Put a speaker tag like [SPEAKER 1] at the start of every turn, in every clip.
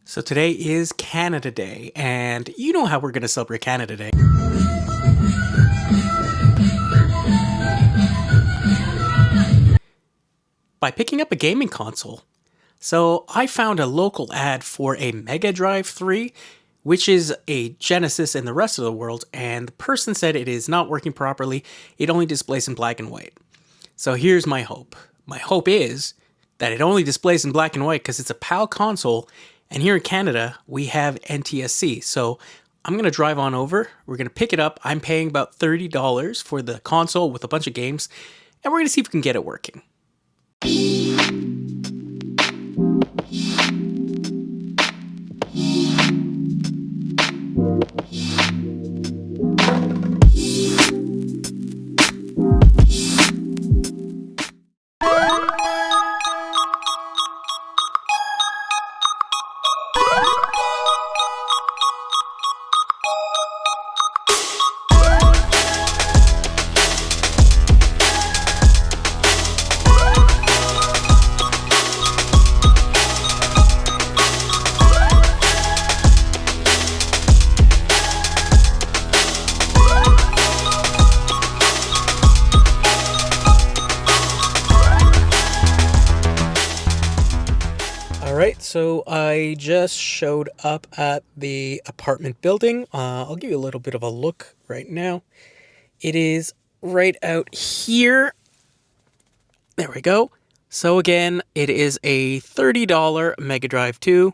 [SPEAKER 1] So today is Canada Day, and you know how we're going to celebrate Canada Day. By picking up a gaming console. So I found a local ad for a Mega Drive 3, which is a Genesis in the rest of the world, and the person said it is not working properly. It only displays in black and white. So here's my hope. My hope is that it only displays in black and white because it's a PAL console, and here in Canada, we have NTSC. So I'm going to drive on over. We're going to pick it up. I'm paying about $30 for the console with a bunch of games, and we're going to see if we can get it working. Alright, so I just showed up at the apartment building. I'll give you a little bit of a look right now. It is right out here. There we go. So again, it is a $30 Mega Drive 2.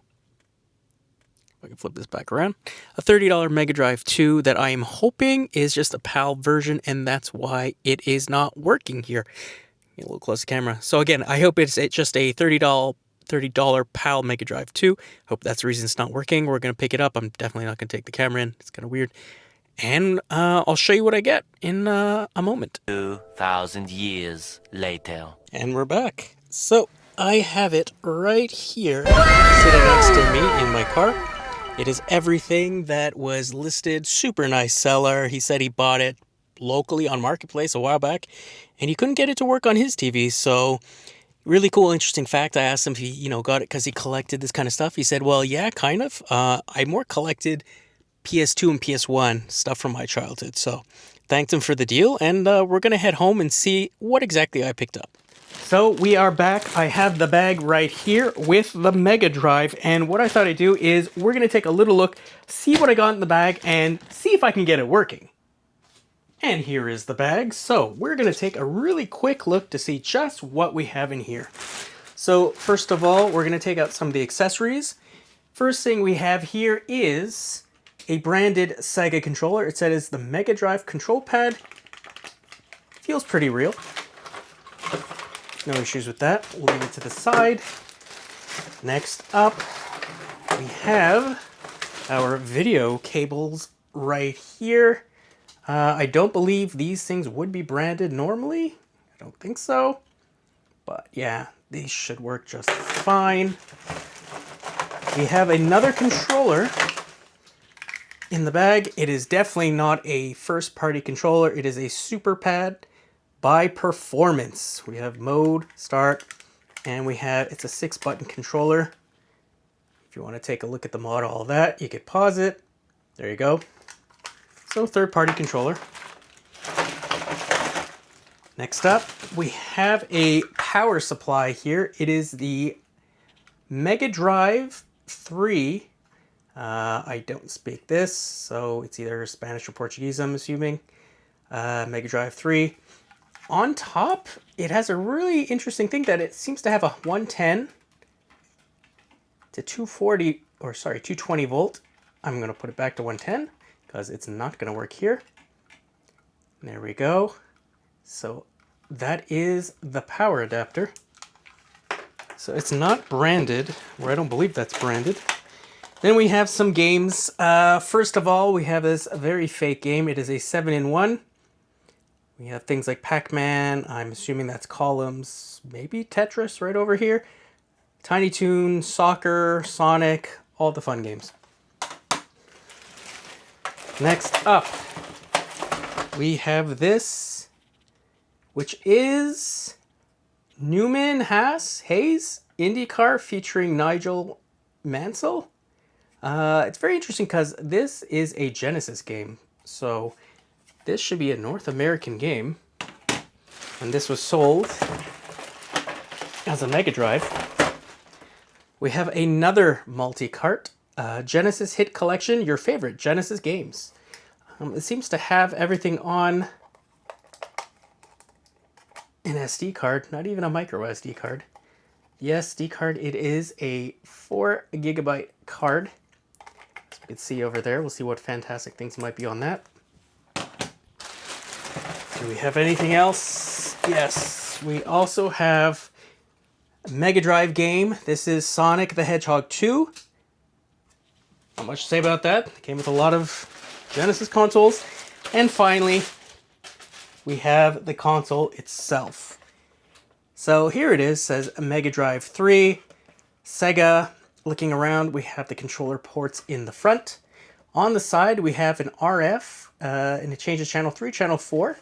[SPEAKER 1] I can flip this back around. A $30 Mega Drive 2 that I am hoping is just a PAL version, and that's why it is not working here. Get a little close to camera. So again, I hope it's just a $30 PAL Mega Drive 2. Hope that's the reason it's not working. We're going to pick it up. I'm definitely not going to take the camera in. It's kind of weird. And I'll show you what I get in a moment.
[SPEAKER 2] 2,000 years later.
[SPEAKER 1] And we're back. So I have it right here sitting next to me in my car. It is everything that was listed. Super nice seller. He said he bought it locally on Marketplace a while back, and he couldn't get it to work on his TV. So really cool, interesting fact. I asked him if he, got it because he collected this kind of stuff. He said, well, yeah, kind of. I more collected PS2 and PS1 stuff from my childhood. So thanked him for the deal, and we're going to head home and see what exactly I picked up. So we are back. I have the bag right here with the Mega Drive, and what I thought I'd do is we're going to take a little look, see what I got in the bag, and see if I can get it working. And here is the bag. So we're going to take a really quick look to see just what we have in here. So first of all, we're going to take out some of the accessories. First thing we have here is a branded Sega controller. It says the Mega Drive control pad. Feels pretty real. No issues with that. We'll leave it to the side. Next up, we have our video cables right here. I don't believe these things would be branded normally. I don't think so. But yeah, these should work just fine. We have another controller in the bag. It is definitely not a first-party controller. It is a SuperPad by Performance. We have mode, start, and it's a 6-button controller. If you want to take a look at the model, all that, you could pause it. There you go. So third-party controller. Next up, we have a power supply here. It is the Mega Drive 3. I don't speak this, so it's either Spanish or Portuguese, I'm assuming. Mega Drive 3. On top, it has a really interesting thing that it seems to have a 110 to 220 volt. I'm going to put it back to 110 because it's not going to work here. There we go. So that is the power adapter. So it's not branded, or I don't believe that's branded. Then we have some games. First of all, we have this very fake game. It is a 7-in-1. We have things like Pac-Man. I'm assuming that's Columns. Maybe Tetris right over here. Tiny Toon, Soccer, Sonic, all the fun games. Next up, we have this, which is Newman Hayes IndyCar featuring Nigel Mansell. It's very interesting because this is a Genesis game. So this should be a North American game. And this was sold as a Mega Drive. We have another multi-cart, Genesis Hit Collection, your favorite Genesis games. It seems to have everything on an SD card, not even a micro SD card. The SD card, it is a 4 gigabyte card. As we can see over there, we'll see what fantastic things might be on that. Do we have anything else? Yes, we also have a Mega Drive game. This is Sonic the Hedgehog 2. Not much to say about that. It came with a lot of Genesis consoles. And finally, we have the console itself. So here it is, says Mega Drive 3, Sega. Looking around, we have the controller ports in the front. On the side, we have an RF, and it changes channel 3, channel 4.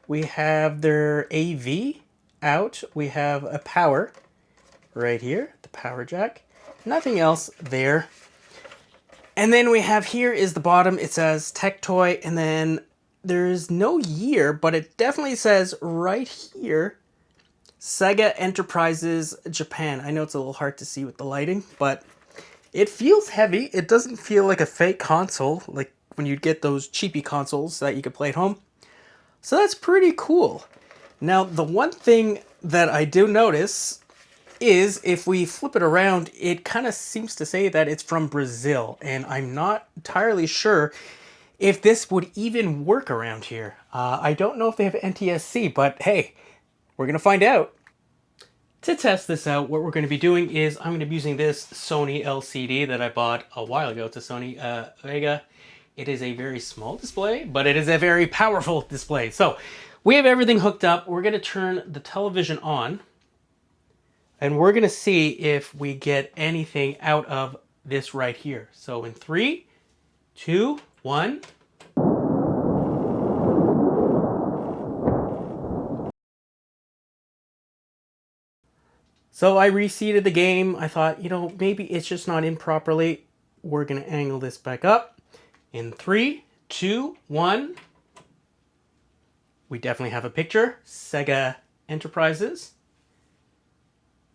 [SPEAKER 1] We have their AV out. We have a power right here, the power jack. Nothing else there. And then we have here is the bottom. It says Tectoy, and then there's no year, but it definitely says right here, Sega Enterprises Japan. I know it's a little hard to see with the lighting, but it feels heavy. It doesn't feel like a fake console, like when you get those cheapy consoles that you could play at home. So that's pretty cool. Now, the one thing that I do notice is if we flip it around, it kind of seems to say that it's from Brazil, and I'm not entirely sure if this would even work around here. I don't know if they have NTSC, but hey, we're going to find out. To test this out, what we're going to be doing is I'm going to be using this Sony LCD that I bought a while ago. It's a Sony Vega. It is a very small display, but it is a very powerful display. So we have everything hooked up. We're going to turn the television on, and we're going to see if we get anything out of this right here. So in 3, 2, 1. So I reseated the game. I thought, maybe it's just not in properly. We're going to angle this back up. In 3, 2, 1. We definitely have a picture. Sega Enterprises.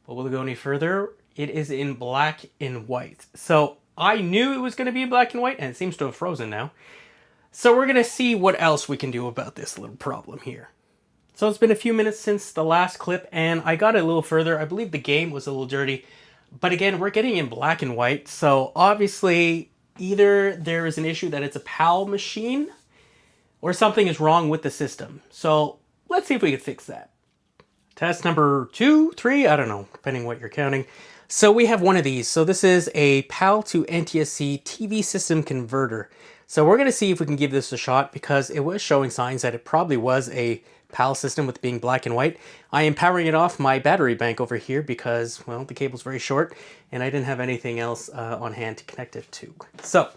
[SPEAKER 1] But will it go any further? It is in black and white. So I knew it was going to be in black and white, and it seems to have frozen now. So we're going to see what else we can do about this little problem here. So it's been a few minutes since the last clip, and I got it a little further. I believe the game was a little dirty. But again, we're getting in black and white. So obviously, either there is an issue that it's a PAL machine, or something is wrong with the system. So let's see if we can fix that. Test number 2, 3, I don't know, depending what you're counting. So we have one of these. So this is a PAL to NTSC TV system converter. So we're going to see if we can give this a shot, because it was showing signs that it probably was a PAL system with being black and white. I am powering it off my battery bank over here because, well, the cable's very short and I didn't have anything else on hand to connect it to. So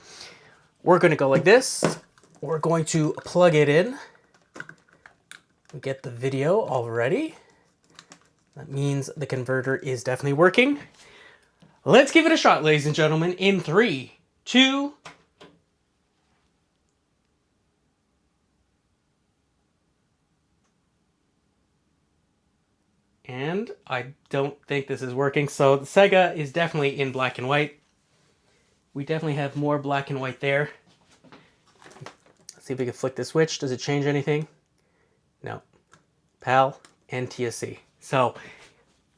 [SPEAKER 1] we're going to go like this. We're going to plug it in. We get the video already. That means the converter is definitely working. Let's give it a shot, ladies and gentlemen, in 3, 2. And I don't think this is working. So the Sega is definitely in black and white. We definitely have more black and white there. Let's see if we can flick the switch. Does it change anything? No. PAL, NTSC. So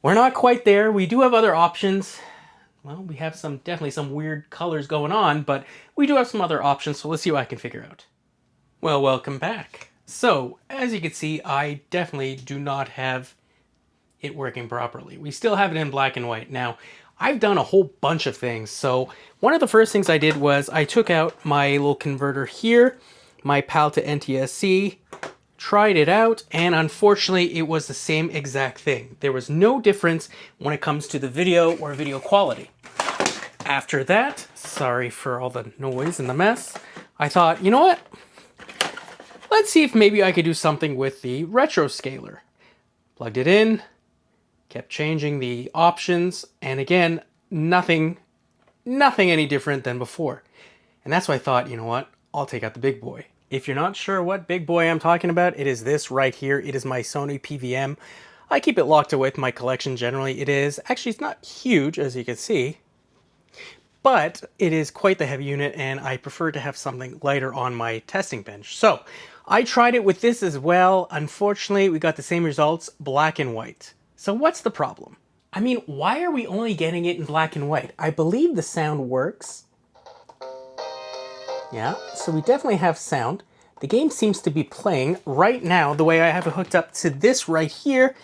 [SPEAKER 1] we're not quite there. We do have other options. Well, we have definitely some weird colors going on, but we do have some other options. So let's see what I can figure out. Well, welcome back. So as you can see, I definitely do not have it working properly. We still have it in black and white. Now, I've done a whole bunch of things. So one of the first things I did was I took out my little converter here, my PAL to NTSC, tried it out, and unfortunately it was the same exact thing. There was no difference when it comes to the video or video quality. After that, sorry for all the noise and the mess, I thought, you know what? Let's see if maybe I could do something with the retro scaler. Plugged it in, kept changing the options, and again, nothing nothing any different than before. And that's why I thought, you know what, I'll take out the big boy. If you're not sure what big boy I'm talking about, it is this right here. It is my Sony PVM. I keep it locked away with my collection generally. Actually, it's not huge, as you can see, but it is quite the heavy unit, and I prefer to have something lighter on my testing bench. So I tried it with this as well. Unfortunately, we got the same results, black and white. So what's the problem? I mean, why are we only getting it in black and white? I believe the sound works. Yeah, so we definitely have sound. The game seems to be playing right now. The way I have it hooked up to this right here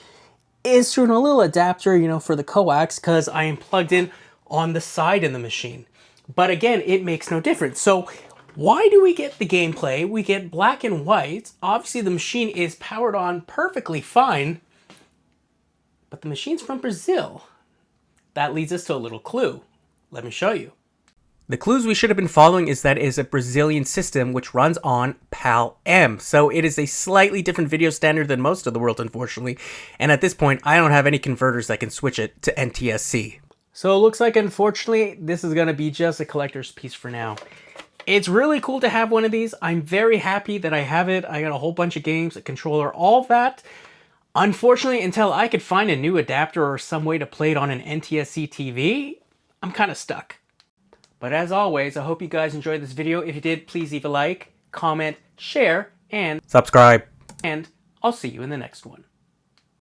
[SPEAKER 1] is through a little adapter, you know, for the coax, because I am plugged in on the side in the machine. But again, it makes no difference. So why do we get the gameplay? We get black and white. Obviously, the machine is powered on perfectly fine, but the machine's from Brazil. That leads us to a little clue. Let me show you. The clues we should have been following is that it is a Brazilian system which runs on PAL-M. So it is a slightly different video standard than most of the world, unfortunately. And at this point, I don't have any converters that can switch it to NTSC. So it looks like, unfortunately, this is going to be just a collector's piece for now. It's really cool to have one of these. I'm very happy that I have it. I got a whole bunch of games, a controller, all that. Unfortunately, until I could find a new adapter or some way to play it on an NTSC TV, I'm kind of stuck. But as always, I hope you guys enjoyed this video. If you did, please leave a like, comment, share, and subscribe. And I'll see you in the next one.